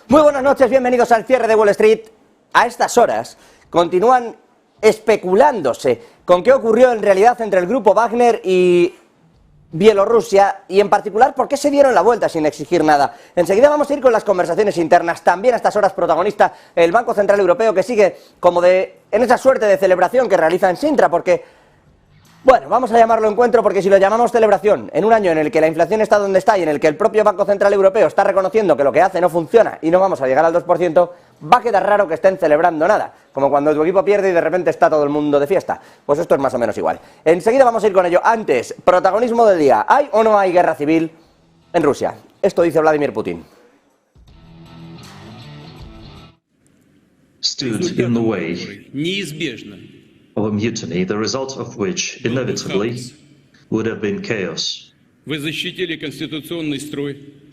Muy buenas noches, bienvenidos al cierre de Wall Street. A estas horas continúan especulándose con qué ocurrió en realidad entre el grupo Wagner y Bielorrusia, y en particular por qué se dieron la vuelta sin exigir nada. Enseguida vamos a ir con las conversaciones internas. También a estas horas protagonista el Banco Central Europeo, que sigue como en esa suerte de celebración que realiza en Sintra, porque, bueno, vamos a llamarlo encuentro, porque si lo llamamos celebración en un año en el que la inflación está donde está y en el que el propio Banco Central Europeo está reconociendo que lo que hace no funciona y no vamos a llegar al 2%, va a quedar raro que estén celebrando nada, como cuando tu equipo pierde y de repente está todo el mundo de fiesta. Pues esto es más o menos igual. Enseguida vamos a ir con ello. Antes, protagonismo del día. ¿Hay o no hay guerra civil en Rusia? Esto dice Vladimir Putin. Stood in the way of a mutiny, the result of which inevitably would have been chaos. You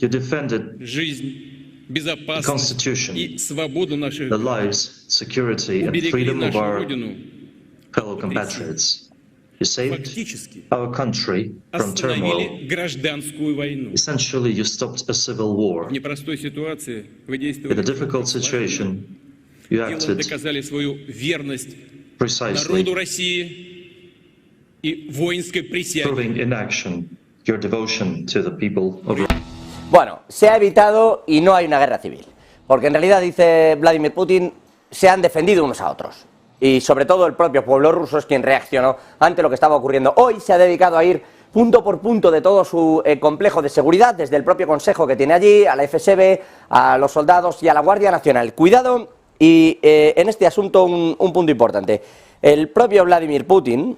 defended the Constitution, the lives, security and freedom of our fellow compatriots. You saved our country from turmoil. Essentially, you stopped a civil war. In a difficult situation, you acted precisely, proving in action your devotion to the people of Russia. Bueno, se ha evitado y no hay una guerra civil, porque en realidad, dice Vladimir Putin, se han defendido unos a otros. Y sobre todo el propio pueblo ruso es quien reaccionó ante lo que estaba ocurriendo. Hoy se ha dedicado a ir punto por punto de todo su complejo de seguridad, desde el propio consejo que tiene allí, a la FSB, a los soldados y a la Guardia Nacional. Cuidado, y en este asunto un punto importante. El propio Vladimir Putin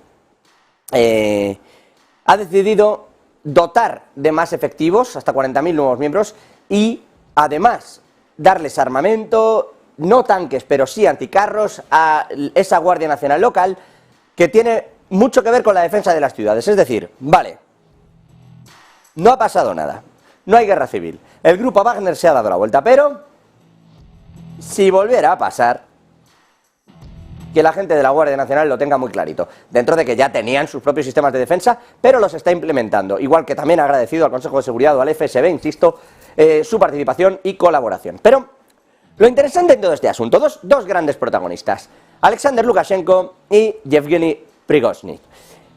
ha decidido dotar de más efectivos, hasta 40.000 nuevos miembros, y además darles armamento, no tanques, pero sí anticarros, a esa Guardia Nacional local, que tiene mucho que ver con la defensa de las ciudades. Es decir, vale, no ha pasado nada, no hay guerra civil, el grupo Wagner se ha dado la vuelta, pero si volviera a pasar, que la gente de la Guardia Nacional lo tenga muy clarito, dentro de que ya tenían sus propios sistemas de defensa, pero los está implementando, igual que también ha agradecido al Consejo de Seguridad o al FSB, insisto, su participación y colaboración. Pero lo interesante en todo este asunto, dos grandes protagonistas, Alexander Lukashenko y Yevgeny Prigozhin.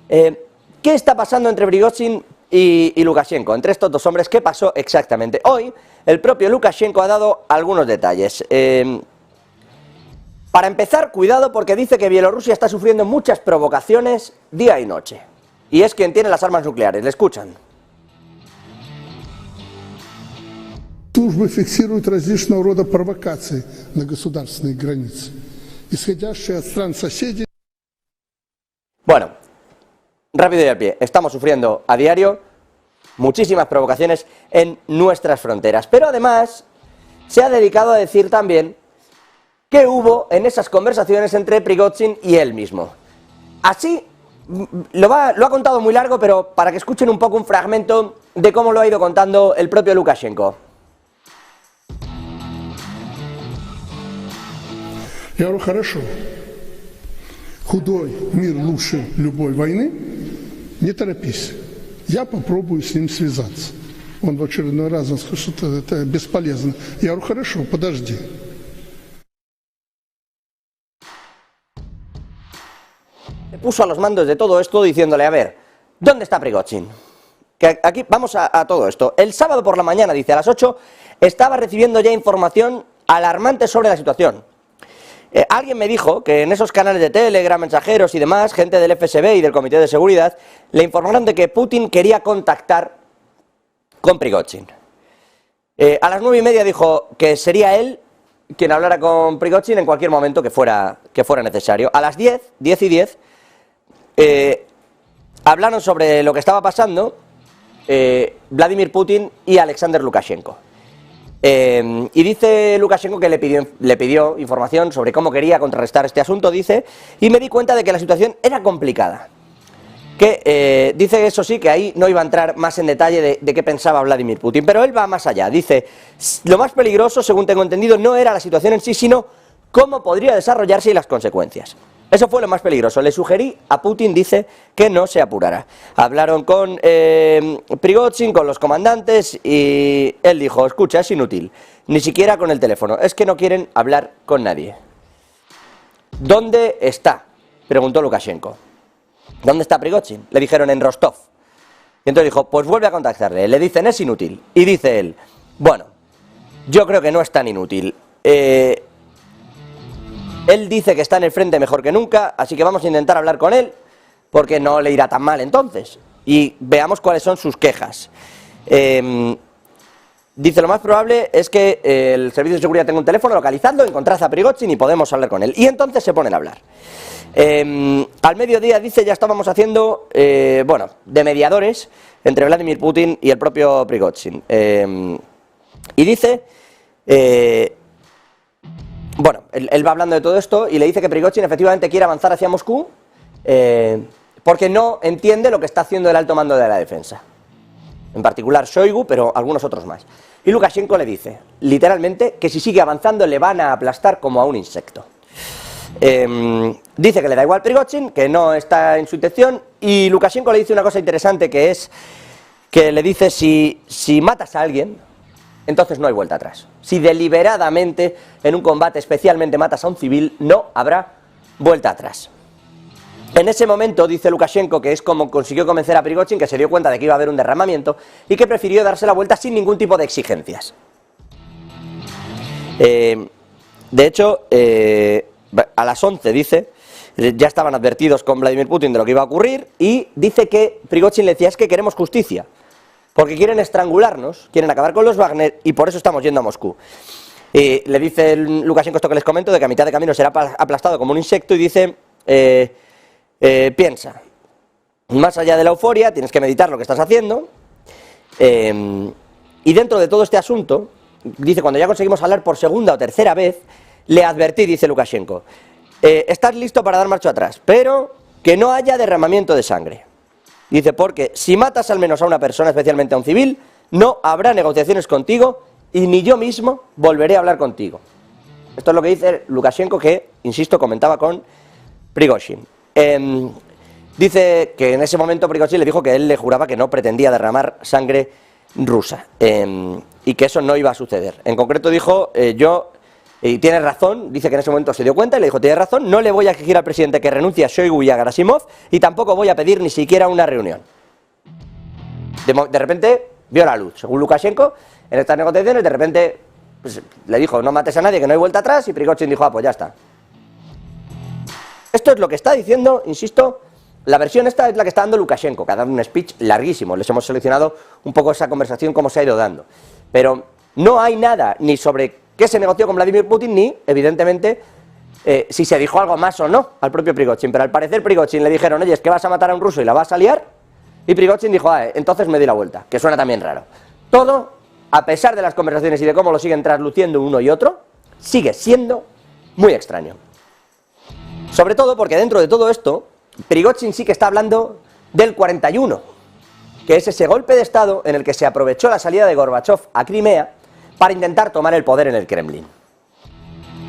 ¿Qué está pasando entre Prigozhin y Lukashenko? Entre estos dos hombres, ¿qué pasó exactamente? Hoy, el propio Lukashenko ha dado algunos detalles. Para empezar, cuidado, porque dice que Bielorrusia está sufriendo muchas provocaciones día y noche. Y es quien tiene las armas nucleares. Le escuchan. Службы фиксируют различного рода провокации на государственной границе, исходящие от стран соседей. Bueno, rápido y al pie. Estamos sufriendo a diario muchísimas provocaciones en nuestras fronteras. Pero además se ha dedicado a decir también que hubo en esas conversaciones entre Prigozhin y él mismo. Así, lo ha contado muy largo, pero para que escuchen un poco un fragmento de cómo lo ha ido contando el propio Lukashenko. Я говорю, хорошо, худой мир лучше любой войны, не торопись, я попробую с ним связаться. Он в очередной раз сказал, что это бесполезно. Я говорю, хорошо, подожди. Puso a los mandos de todo esto diciéndole, a ver, ¿dónde está Prigozhin? Que aquí vamos a todo esto. El sábado por la mañana, dice, a las 8, estaba recibiendo ya información alarmante sobre la situación. Alguien me dijo que en esos canales de Telegram, mensajeros y demás, gente del FSB y del Comité de Seguridad, le informaron de que Putin quería contactar con Prigozhin. A las 9:30 dijo que sería él quien hablara con Prigozhin en cualquier momento que fuera necesario. A las 10:10, hablaron sobre lo que estaba pasando Vladimir Putin y Alexander Lukashenko. Y dice Lukashenko que le pidió información sobre cómo quería contrarrestar este asunto, dice, y me di cuenta de que la situación era complicada. Que dice, eso sí, que ahí no iba a entrar más en detalle de qué pensaba Vladimir Putin, pero él va más allá. Dice, lo más peligroso, según tengo entendido, no era la situación en sí, sino cómo podría desarrollarse y las consecuencias. Eso fue lo más peligroso. Le sugerí a Putin, dice, que no se apurara. Hablaron con Prigozhin, con los comandantes, y él dijo, escucha, es inútil, ni siquiera con el teléfono, es que no quieren hablar con nadie. ¿Dónde está?, preguntó Lukashenko. ¿Dónde está Prigozhin? Le dijeron, en Rostov. Y entonces dijo, pues vuelve a contactarle. Le dicen, es inútil. Y dice él, bueno, yo creo que no es tan inútil. Él dice que está en el frente mejor que nunca, así que vamos a intentar hablar con él, porque no le irá tan mal entonces. Y veamos cuáles son sus quejas. Dice, lo más probable es que el servicio de seguridad tenga un teléfono, localizadlo, encontrad a Prigozhin y podemos hablar con él. Y entonces se ponen a hablar. Al mediodía, dice, ya estábamos haciendo, bueno, de mediadores entre Vladimir Putin y el propio Prigozhin. Y dice... bueno, él va hablando de todo esto y le dice que Prigozhin efectivamente quiere avanzar hacia Moscú porque no entiende lo que está haciendo el alto mando de la defensa. En particular Shoigu, pero algunos otros más. Y Lukashenko le dice, literalmente, que si sigue avanzando le van a aplastar como a un insecto. Dice que le da igual Prigozhin, que no está en su intención, y Lukashenko le dice una cosa interesante, que es que le dice, si matas a alguien, entonces no hay vuelta atrás. Si deliberadamente en un combate especialmente matas a un civil, no habrá vuelta atrás. En ese momento dice Lukashenko que es como consiguió convencer a Prigozhin, que se dio cuenta de que iba a haber un derramamiento y que prefirió darse la vuelta sin ningún tipo de exigencias. De hecho, a las 11 dice, ya estaban advertidos con Vladimir Putin de lo que iba a ocurrir, y dice que Prigozhin le decía, es que queremos justicia, porque quieren estrangularnos, quieren acabar con los Wagner y por eso estamos yendo a Moscú. Le dice Lukashenko esto que les comento, de que a mitad de camino será aplastado como un insecto, y dice, piensa, más allá de la euforia, tienes que meditar lo que estás haciendo, y dentro de todo este asunto, dice, cuando ya conseguimos hablar por segunda o tercera vez, le advertí, dice Lukashenko, estás listo para dar marcha atrás, pero que no haya derramamiento de sangre. Dice, porque si matas al menos a una persona, especialmente a un civil, no habrá negociaciones contigo y ni yo mismo volveré a hablar contigo. Esto es lo que dice Lukashenko, que, insisto, comentaba con Prigozhin. Dice que en ese momento Prigozhin le dijo que él le juraba que no pretendía derramar sangre rusa y que eso no iba a suceder. En concreto dijo, y tiene razón, dice que en ese momento se dio cuenta y le dijo, tiene razón, no le voy a exigir al presidente que renuncie a Shoigu y a Gerasimov y tampoco voy a pedir ni siquiera una reunión. De repente vio la luz, según Lukashenko, en estas negociaciones, de repente pues, le dijo, no mates a nadie, que no hay vuelta atrás, y Prigozhin dijo, pues ya está. Esto es lo que está diciendo, insisto, la versión esta es la que está dando Lukashenko, que ha dado un speech larguísimo, les hemos seleccionado un poco esa conversación, cómo se ha ido dando. Pero no hay nada ni sobre qué se negoció con Vladimir Putin, ni, evidentemente, si se dijo algo más o no al propio Prigozhin. Pero al parecer Prigozhin le dijeron, oye, es que vas a matar a un ruso y la vas a liar, y Prigozhin dijo, entonces me doy la vuelta, que suena también raro. Todo, a pesar de las conversaciones y de cómo lo siguen trasluciendo uno y otro, sigue siendo muy extraño. Sobre todo porque dentro de todo esto, Prigozhin sí que está hablando del 41, que es ese golpe de Estado en el que se aprovechó la salida de Gorbachev a Crimea para intentar tomar el poder en el Kremlin.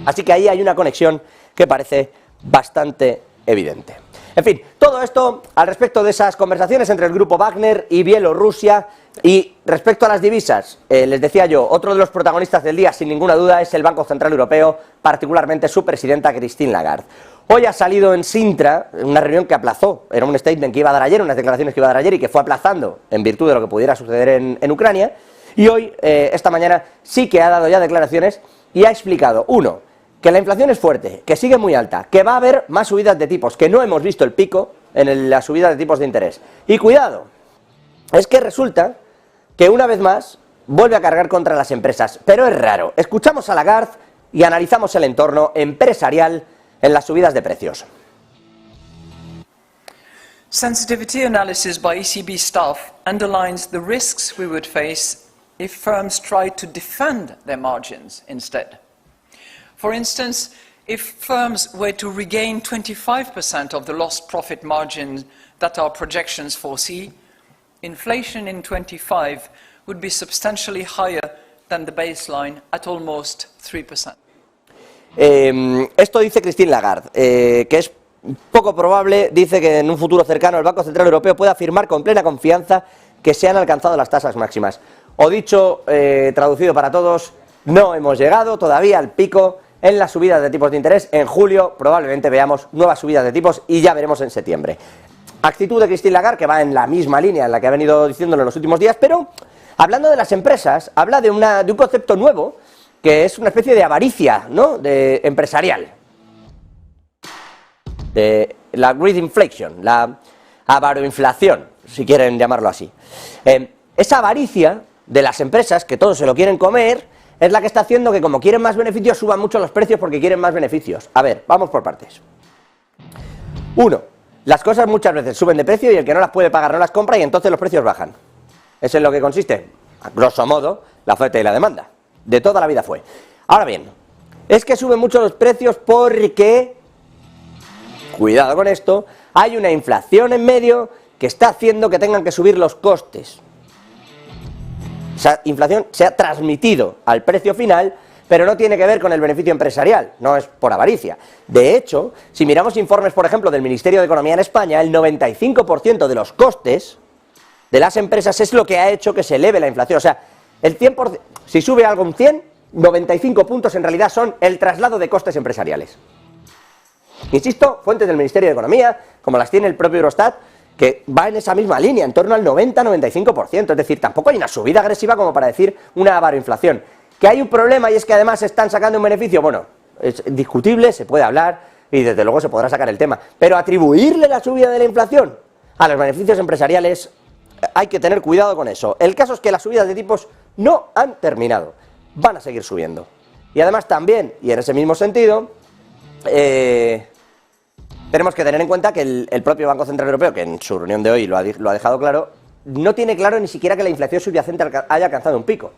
Así que ahí hay una conexión que parece bastante evidente. En fin, todo esto al respecto de esas conversaciones entre el grupo Wagner y Bielorrusia. Y respecto a las divisas, les decía yo, otro de los protagonistas del día sin ninguna duda es el Banco Central Europeo, particularmente su presidenta Christine Lagarde. Hoy ha salido en Sintra, una reunión que aplazó, era un statement que iba a dar ayer, unas declaraciones que iba a dar ayer y que fue aplazando en virtud de lo que pudiera suceder en Ucrania, y hoy, esta mañana, sí que ha dado ya declaraciones y ha explicado, uno, que la inflación es fuerte, que sigue muy alta, que va a haber más subidas de tipos, que no hemos visto el pico en la subida de tipos de interés. Y cuidado, es que resulta que una vez más vuelve a cargar contra las empresas, pero es raro. Escuchamos a Lagarde y analizamos el entorno empresarial en las subidas de precios. Sensitivity analysis by ECB staff underlines the risks we would face if firms tried to defend their margins instead. For instance, if firms were to regain 25% of the lost profit margin that our projections foresee, inflation in 25 would be substantially higher than the baseline at almost 3%. Esto dice Christine Lagarde, que es poco probable, dice que en un futuro cercano el Banco Central Europeo pueda afirmar con plena confianza que se han alcanzado las tasas máximas. O dicho, traducido para todos, no hemos llegado todavía al pico en las subidas de tipos de interés. En julio probablemente veamos nuevas subidas de tipos y ya veremos en septiembre. Actitud de Christine Lagarde, que va en la misma línea en la que ha venido diciéndolo en los últimos días, pero hablando de las empresas, habla de un concepto nuevo, que es una especie de avaricia, ¿no?, de empresarial. De la greed inflation, la avaroinflación, si quieren llamarlo así. Esa avaricia de las empresas, que todos se lo quieren comer, es la que está haciendo que, como quieren más beneficios, suban mucho los precios porque quieren más beneficios. A ver, vamos por partes. 1. Las cosas muchas veces suben de precio y el que no las puede pagar no las compra y entonces los precios bajan. Eso es en lo que consiste, a grosso modo, la oferta y la demanda. De toda la vida fue. Ahora bien, es que suben mucho los precios porque, cuidado con esto, hay una inflación en medio que está haciendo que tengan que subir los costes. Esa inflación se ha transmitido al precio final, pero no tiene que ver con el beneficio empresarial, no es por avaricia. De hecho, si miramos informes, por ejemplo, del Ministerio de Economía en España, el 95% de los costes de las empresas es lo que ha hecho que se eleve la inflación. O sea, el 100%, si sube algo un 100, 95 puntos en realidad son el traslado de costes empresariales. Insisto, fuentes del Ministerio de Economía, como las tiene el propio Eurostat, que va en esa misma línea, en torno al 90-95%, es decir, tampoco hay una subida agresiva como para decir una avaroinflación. Que hay un problema y es que además están sacando un beneficio, bueno, es discutible, se puede hablar y desde luego se podrá sacar el tema, pero atribuirle la subida de la inflación a los beneficios empresariales, hay que tener cuidado con eso. El caso es que las subidas de tipos no han terminado, van a seguir subiendo. Y además también, y en ese mismo sentido, tenemos que tener en cuenta que el propio Banco Central Europeo, que en su reunión de hoy lo ha dejado claro, no tiene claro ni siquiera que la inflación subyacente haya alcanzado un pico.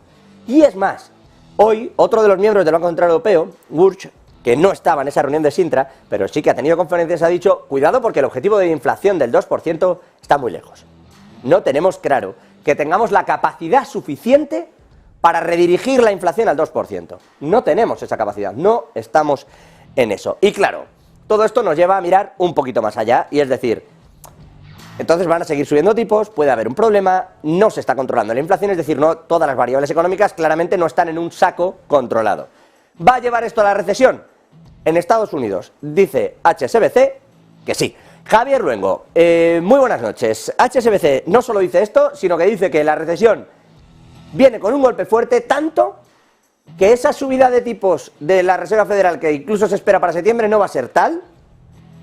Y es más, hoy otro de los miembros del Banco Central Europeo, Gurch, que no estaba en esa reunión de Sintra, pero sí que ha tenido conferencias, ha dicho, cuidado porque el objetivo de inflación del 2% está muy lejos. No tenemos claro que tengamos la capacidad suficiente para redirigir la inflación al 2%. No tenemos esa capacidad, no estamos en eso. Y claro, todo esto nos lleva a mirar un poquito más allá, y es decir, entonces van a seguir subiendo tipos, puede haber un problema, no se está controlando la inflación, es decir, no todas las variables económicas claramente no están en un saco controlado. ¿Va a llevar esto a la recesión? En Estados Unidos dice HSBC que sí. Javier Luengo, muy buenas noches. HSBC no solo dice esto, sino que dice que la recesión viene con un golpe fuerte, tanto que esa subida de tipos de la Reserva Federal, que incluso se espera para septiembre, no va a ser tal,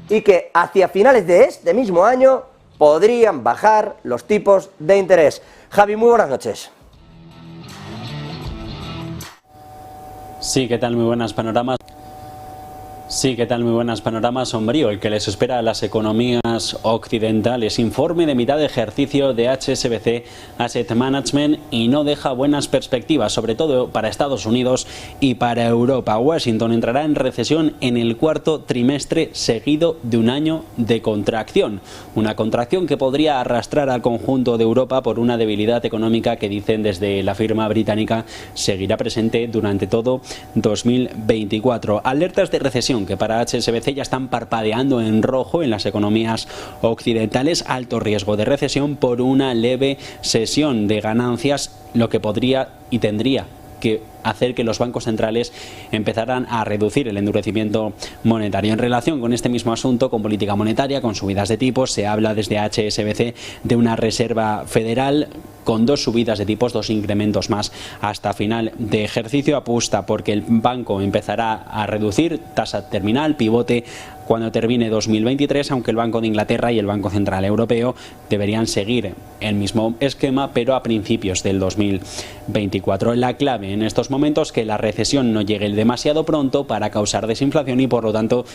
y que hacia finales de este mismo año podrían bajar los tipos de interés. Javi, muy buenas noches. Sí, ¿qué tal? Muy buenas panoramas. Sí, ¿qué tal? Muy buenas panoramas. Sombrío el que les espera a las economías occidentales. Informe de mitad de ejercicio de HSBC Asset Management y no deja buenas perspectivas, sobre todo para Estados Unidos y para Europa. Washington entrará en recesión en el cuarto trimestre seguido de un año de contracción. Una contracción que podría arrastrar al conjunto de Europa por una debilidad económica que dicen desde la firma británica seguirá presente durante todo 2024. Alertas de recesión que para HSBC ya están parpadeando en rojo en las economías occidentales. Alto riesgo de recesión por una leve cesión de ganancias, lo que podría y tendría que hacer que los bancos centrales empezaran a reducir el endurecimiento monetario. En relación con este mismo asunto, con política monetaria, con subidas de tipos, se habla desde HSBC de una reserva federal con 2 subidas de tipos, 2 incrementos más hasta final de ejercicio. Apuesta porque el banco empezará a reducir tasa terminal, pivote, cuando termine 2023, aunque el Banco de Inglaterra y el Banco Central Europeo deberían seguir el mismo esquema, pero a principios del 2024. La clave en estos momentos que la recesión no llegue demasiado pronto para causar desinflación y por lo tanto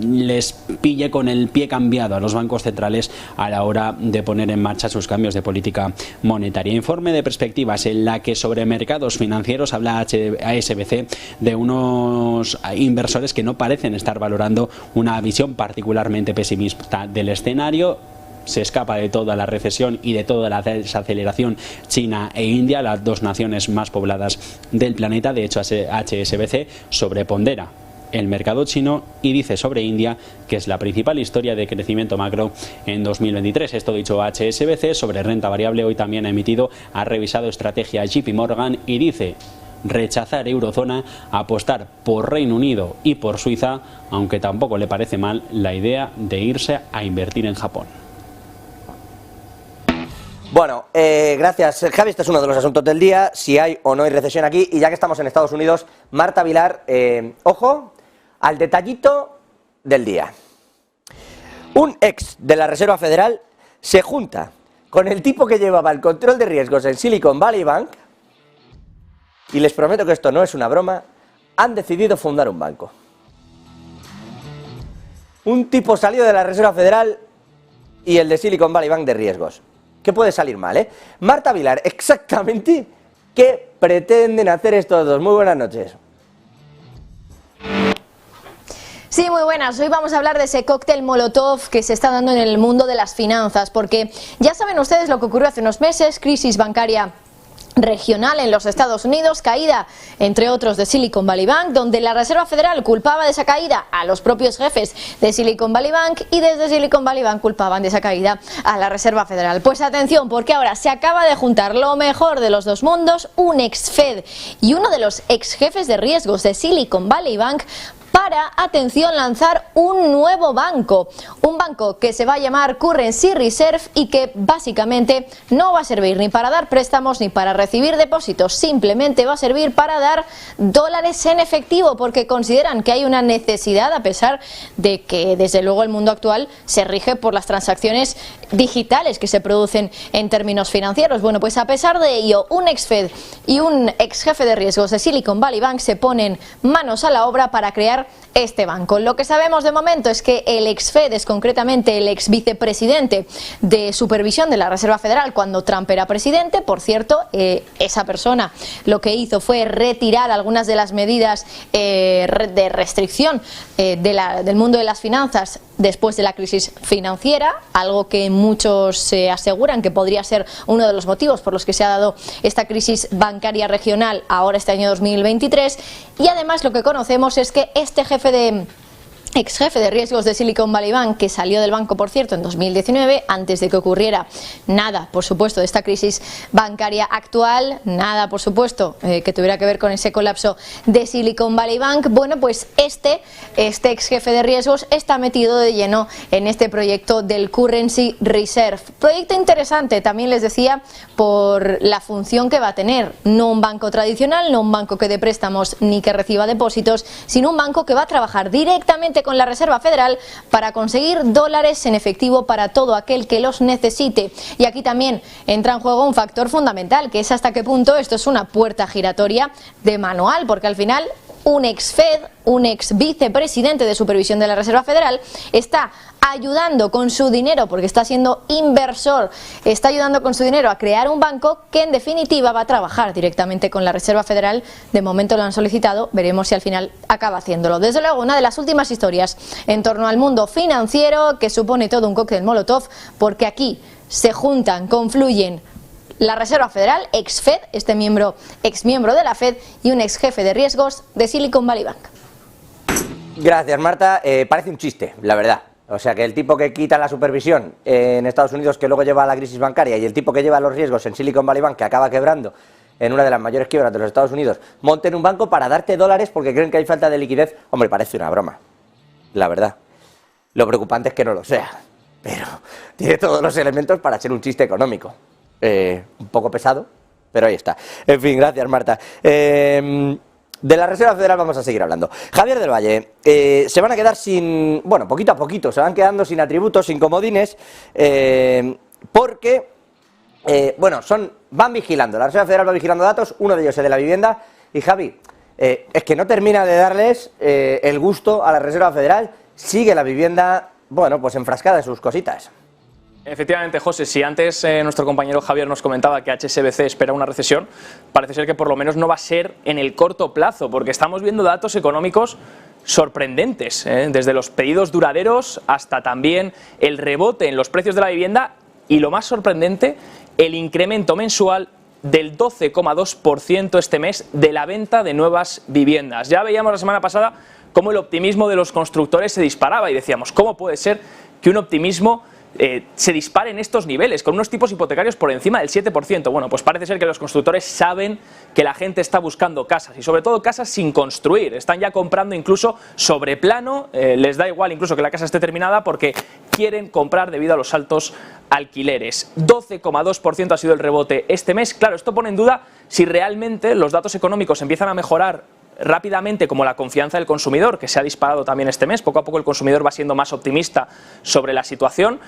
les pille con el pie cambiado a los bancos centrales a la hora de poner en marcha sus cambios de política monetaria. Informe de perspectivas en la que sobre mercados financieros habla HSBC de unos inversores que no parecen estar valorando una visión particularmente pesimista del escenario. Se escapa de toda la recesión y de toda la desaceleración China e India, las 2 naciones más pobladas del planeta. De hecho, HSBC sobrepondera el mercado chino y dice sobre India que es la principal historia de crecimiento macro en 2023. Esto dicho HSBC. Sobre renta variable, hoy también ha revisado estrategia JP Morgan y dice rechazar eurozona, apostar por Reino Unido y por Suiza, aunque tampoco le parece mal la idea de irse a invertir en Japón. Bueno, gracias Javi, este es uno de los asuntos del día, si hay o no hay recesión aquí, y ya que estamos en Estados Unidos, Marta Vilar, ojo al detallito del día. Un ex de la Reserva Federal se junta con el tipo que llevaba el control de riesgos en Silicon Valley Bank, y les prometo que esto no es una broma, han decidido fundar un banco. Un tipo salido de la Reserva Federal y el de Silicon Valley Bank de riesgos. ¿Qué puede salir mal, eh? Marta Vilar, exactamente, ¿qué pretenden hacer estos dos? Muy buenas noches. Sí, muy buenas. Hoy vamos a hablar de ese cóctel Molotov que se está dando en el mundo de las finanzas, porque ya saben ustedes lo que ocurrió hace unos meses, crisis bancaria regional en los Estados Unidos, caída entre otros de Silicon Valley Bank, donde la Reserva Federal culpaba de esa caída a los propios jefes de Silicon Valley Bank y desde Silicon Valley Bank culpaban de esa caída a la Reserva Federal. Pues atención, porque ahora se acaba de juntar lo mejor de los dos mundos, un ex Fed y uno de los ex jefes de riesgos de Silicon Valley Bank, para, atención, lanzar un nuevo banco. Un banco que se va a llamar Currency Reserve y que básicamente no va a servir ni para dar préstamos ni para recibir depósitos. Simplemente va a servir para dar dólares en efectivo, porque consideran que hay una necesidad, a pesar de que desde luego el mundo actual se rige por las transacciones digitales que se producen en términos financieros. Bueno, pues a pesar de ello, un ex Fed y un ex jefe de riesgos de Silicon Valley Bank se ponen manos a la obra para crear este banco. Lo que sabemos de momento es que el ex Fed es concretamente el ex vicepresidente de supervisión de la Reserva Federal cuando Trump era presidente. Por cierto, esa persona lo que hizo fue retirar algunas de las medidas de restricción del mundo de las finanzas después de la crisis financiera, algo que muchos aseguran que podría ser uno de los motivos por los que se ha dado esta crisis bancaria regional ahora este año 2023. Y además lo que conocemos es que este ex jefe de riesgos de Silicon Valley Bank, que salió del banco, por cierto, en 2019, antes de que ocurriera nada, por supuesto, de esta crisis bancaria actual, nada, por supuesto, que tuviera que ver con ese colapso de Silicon Valley Bank. Bueno, pues este ex jefe de riesgos está metido de lleno en este proyecto del Currency Reserve. Proyecto interesante, también les decía, por la función que va a tener. No un banco tradicional, no un banco que dé préstamos ni que reciba depósitos, sino un banco que va a trabajar directamente con la Reserva Federal para conseguir dólares en efectivo para todo aquel que los necesite. Y aquí también entra en juego un factor fundamental, que es hasta qué punto esto es una puerta giratoria de manual, porque al final un ex Fed, un ex vicepresidente de supervisión de la Reserva Federal, está ayudando con su dinero, porque está siendo inversor, está ayudando con su dinero a crear un banco que en definitiva va a trabajar directamente con la Reserva Federal. De momento lo han solicitado, veremos si al final acaba haciéndolo. Desde luego, una de las últimas historias en torno al mundo financiero que supone todo un cóctel Molotov, porque aquí se juntan, confluyen la Reserva Federal, ex Fed, este ex miembro de la Fed, y un ex jefe de riesgos de Silicon Valley Bank. Gracias, Marta. Parece un chiste, la verdad. O sea, que el tipo que quita la supervisión en Estados Unidos, que luego lleva a la crisis bancaria, y el tipo que lleva los riesgos en Silicon Valley Bank, que acaba quebrando en una de las mayores quiebras de los Estados Unidos, monten un banco para darte dólares porque creen que hay falta de liquidez. Hombre, parece una broma, la verdad. Lo preocupante es que no lo sea, pero tiene todos los elementos para ser un chiste económico. Un poco pesado, pero ahí está. En fin, gracias, Marta. De la Reserva Federal vamos a seguir hablando. Javier del Valle, se van a quedar sin, bueno, poquito a poquito, se van quedando sin atributos, sin comodines, porque, bueno, van vigilando, la Reserva Federal va vigilando datos, uno de ellos es de la vivienda, y Javi, es que no termina de darles el gusto a la Reserva Federal, sigue la vivienda, bueno, pues enfrascada en sus cositas. Efectivamente, José, si antes nuestro compañero Javier nos comentaba que HSBC espera una recesión, parece ser que por lo menos no va a ser en el corto plazo, porque estamos viendo datos económicos sorprendentes, desde los pedidos duraderos hasta también el rebote en los precios de la vivienda y, lo más sorprendente, el incremento mensual del 12,2% este mes de la venta de nuevas viviendas. Ya veíamos la semana pasada cómo el optimismo de los constructores se disparaba y decíamos, ¿cómo puede ser que un optimismo se dispare en estos niveles, con unos tipos hipotecarios por encima del 7%? Bueno, pues parece ser que los constructores saben que la gente está buscando casas y sobre todo casas sin construir, están ya comprando incluso sobre plano, les da igual incluso que la casa esté terminada porque quieren comprar debido a los altos alquileres. 12,2% ha sido el rebote este mes. Claro, esto pone en duda si realmente los datos económicos empiezan a mejorar rápidamente, como la confianza del consumidor, que se ha disparado también este mes. Poco a poco el consumidor va siendo más optimista sobre la situación.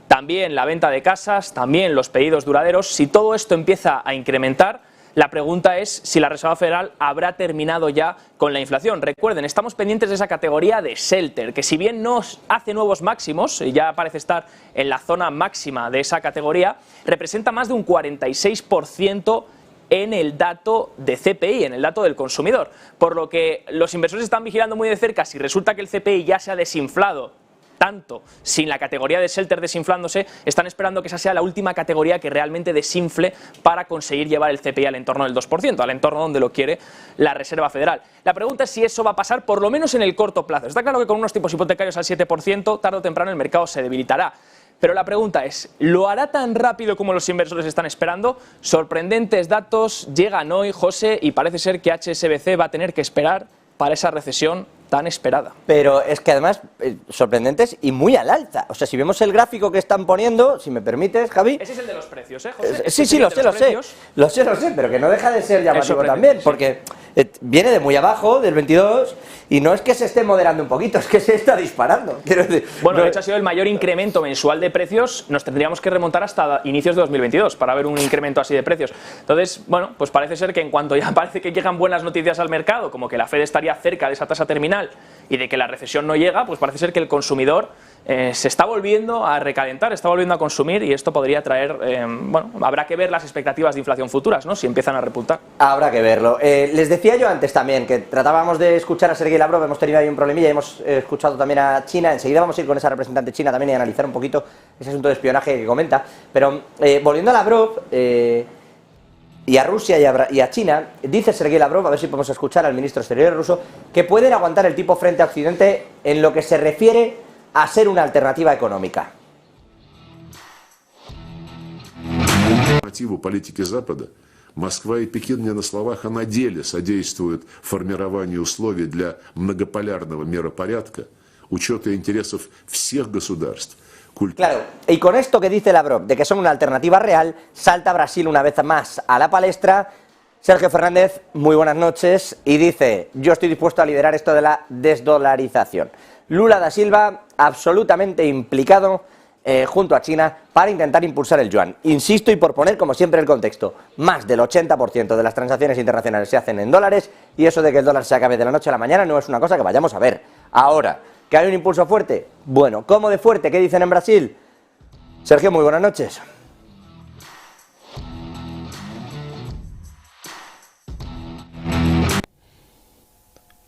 También la venta de casas, también los pedidos duraderos. Si todo esto empieza a incrementar, la pregunta es si la Reserva Federal habrá terminado ya con la inflación. Recuerden, estamos pendientes de esa categoría de shelter, que si bien no hace nuevos máximos, y ya parece estar en la zona máxima de esa categoría, representa más de un 46% en el dato de CPI, en el dato del consumidor. Por lo que los inversores están vigilando muy de cerca si resulta que el CPI ya se ha desinflado tanto sin la categoría de shelter desinflándose, están esperando que esa sea la última categoría que realmente desinfle para conseguir llevar el CPI al entorno del 2%, al entorno donde lo quiere la Reserva Federal. La pregunta es si eso va a pasar por lo menos en el corto plazo. Está claro que con unos tipos hipotecarios al 7%, tarde o temprano el mercado se debilitará. Pero la pregunta es, ¿lo hará tan rápido como los inversores están esperando? Sorprendentes datos llegan hoy, José, y parece ser que HSBC va a tener que esperar para esa recesión tan esperada. Pero es que además, sorprendentes y muy al alza. O sea, si vemos el gráfico que están poniendo, si me permites, Javi... Ese es el de los precios, ¿eh, José? Sí, lo sé, pero que no deja de ser llamativo también, porque viene de muy abajo, del 22, y no es que se esté moderando un poquito, es que se está disparando. Quiero decir, bueno, de hecho ha sido el mayor incremento mensual de precios, nos tendríamos que remontar hasta inicios de 2022 para ver un incremento así de precios. Entonces, bueno, pues parece ser que en cuanto ya parece que llegan buenas noticias al mercado, como que la Fed estaría cerca de esa tasa terminal y de que la recesión no llega, pues parece ser que el consumidor se está volviendo a recalentar, está volviendo a consumir y esto podría traer, bueno, habrá que ver las expectativas de inflación futuras, ¿no? Si empiezan a repuntar. Habrá que verlo. Les decía yo antes también que tratábamos de escuchar a Sergei Lavrov, hemos tenido ahí un problemilla y hemos escuchado también a China. Enseguida vamos a ir con esa representante china también y analizar un poquito ese asunto de espionaje que comenta. Pero volviendo a Lavrov y a Rusia y a China, dice Sergei Lavrov, a ver si podemos escuchar al ministro exterior ruso, que pueden aguantar el tipo frente a Occidente en lo que se refiere a ser una alternativa económica. Мотиву политики Запада Москва и Пекин не на словах, а на деле содействуют формированию условий для многополярного миропорядка, учета интересов всех государств. Claro, y con esto que dice Lavrov, de que son una alternativa real, salta Brasil una vez más a la palestra. Sergio Fernández, muy buenas noches, y dice, yo estoy dispuesto a liderar esto de la desdolarización. Lula da Silva, absolutamente implicado junto a China para intentar impulsar el yuan. Insisto, y por poner como siempre el contexto, más del 80% de las transacciones internacionales se hacen en dólares, y eso de que el dólar se acabe de la noche a la mañana no es una cosa que vayamos a ver. Ahora, ¿que hay un impulso fuerte? Bueno, ¿cómo de fuerte? ¿Qué dicen en Brasil? Sergio, muy buenas noches.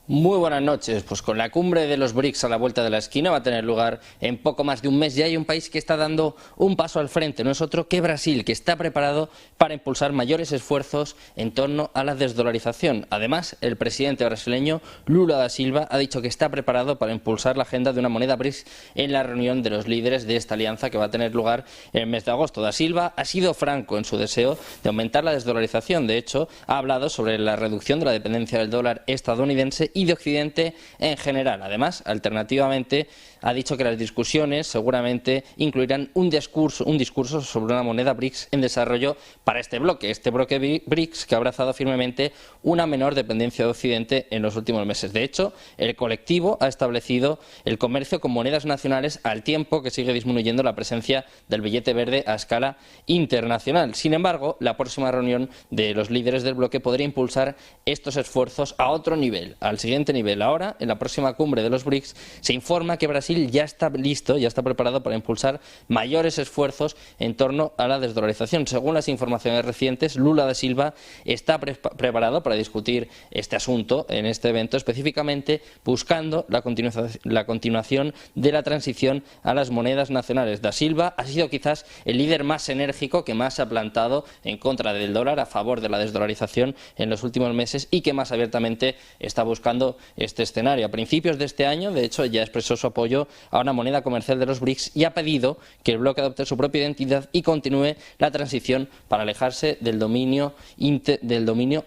Muy buenas noches. Pues con la cumbre de los BRICS a la vuelta de la esquina, va a tener lugar en poco más de un mes. Ya hay un país que está dando un paso al frente, no es otro que Brasil, que está preparado para impulsar mayores esfuerzos en torno a la desdolarización. Además, el presidente brasileño Lula da Silva ha dicho que está preparado para impulsar la agenda de una moneda BRICS en la reunión de los líderes de esta alianza que va a tener lugar en el mes de agosto. Da Silva ha sido franco en su deseo de aumentar la desdolarización. De hecho, ha hablado sobre la reducción de la dependencia del dólar estadounidense y de Occidente en general. Además, alternativamente, ha dicho que las discusiones seguramente incluirán un discurso sobre una moneda BRICS en desarrollo para este bloque BRICS, que ha abrazado firmemente una menor dependencia de Occidente en los últimos meses. De hecho, el colectivo ha establecido el comercio con monedas nacionales al tiempo que sigue disminuyendo la presencia del billete verde a escala internacional. Sin embargo, la próxima reunión de los líderes del bloque podría impulsar estos esfuerzos a otro nivel, al siguiente nivel. Ahora, en la próxima cumbre de los BRICS, se informa que Brasil ya está listo, ya está preparado para impulsar mayores esfuerzos en torno a la desdolarización. Según las informaciones recientes, Lula da Silva está preparado para discutir este asunto en este evento, específicamente buscando la continuación de la transición a las monedas nacionales. Da Silva ha sido quizás el líder más enérgico que más se ha plantado en contra del dólar, a favor de la desdolarización en los últimos meses, y que más abiertamente está buscando provocando este escenario. A principios de este año, de hecho, ya expresó su apoyo a una moneda comercial de los BRICS y ha pedido que el bloque adopte su propia identidad y continúe la transición para alejarse del dominio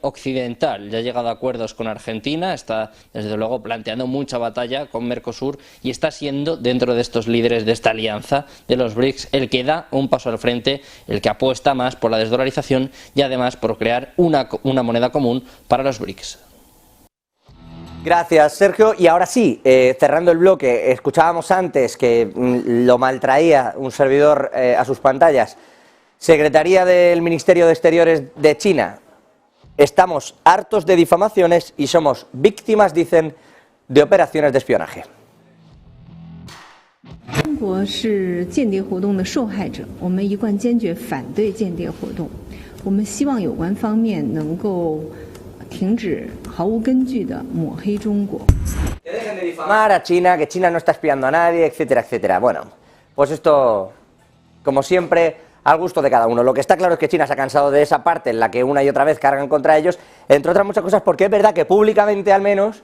occidental. Ya ha llegado a acuerdos con Argentina, está desde luego planteando mucha batalla con Mercosur y está siendo, dentro de estos líderes de esta alianza de los BRICS, el que da un paso al frente, el que apuesta más por la desdolarización y además por crear una moneda común para los BRICS. Gracias, Sergio. Y ahora sí, cerrando el bloque, escuchábamos antes que lo maltraía un servidor a sus pantallas. Secretaría del Ministerio de Exteriores de China. Estamos hartos de difamaciones y somos víctimas, dicen, de operaciones de espionaje. 中国是间谍活动的受害者，我们一贯坚决反对间谍活动。我们希望有关方面能够停止毫无根据的抹黑中国。 Que dejen de difamar a China, que China no está espiando a nadie, etcétera, etcétera. Bueno, pues esto, como siempre, al gusto de cada uno. Lo que está claro es que China se ha cansado de esa parte en la que una y otra vez cargan contra ellos, entre otras muchas cosas porque es verdad que públicamente al menos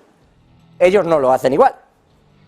ellos no lo hacen igual.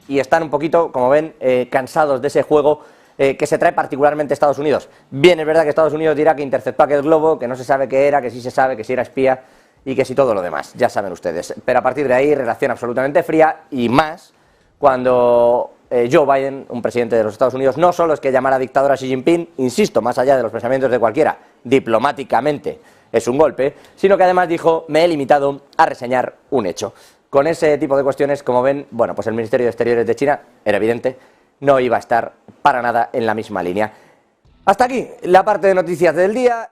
Y están un poquito, como ven, cansados de ese juego que se trae particularmente Estados Unidos. Bien, es verdad que Estados Unidos dirá que interceptó aquel globo, que no se sabe qué era, que sí se sabe, que sí era espía y que sí todo lo demás, ya saben ustedes. Pero a partir de ahí, relación absolutamente fría y más cuando Joe Biden, un presidente de los Estados Unidos, no solo es que llamara dictador a Xi Jinping, insisto, más allá de los pensamientos de cualquiera, diplomáticamente es un golpe, sino que además dijo, me he limitado a reseñar un hecho. Con ese tipo de cuestiones, como ven, bueno, pues el Ministerio de Exteriores de China, era evidente, no iba a estar para nada en la misma línea. Hasta aquí la parte de noticias del día.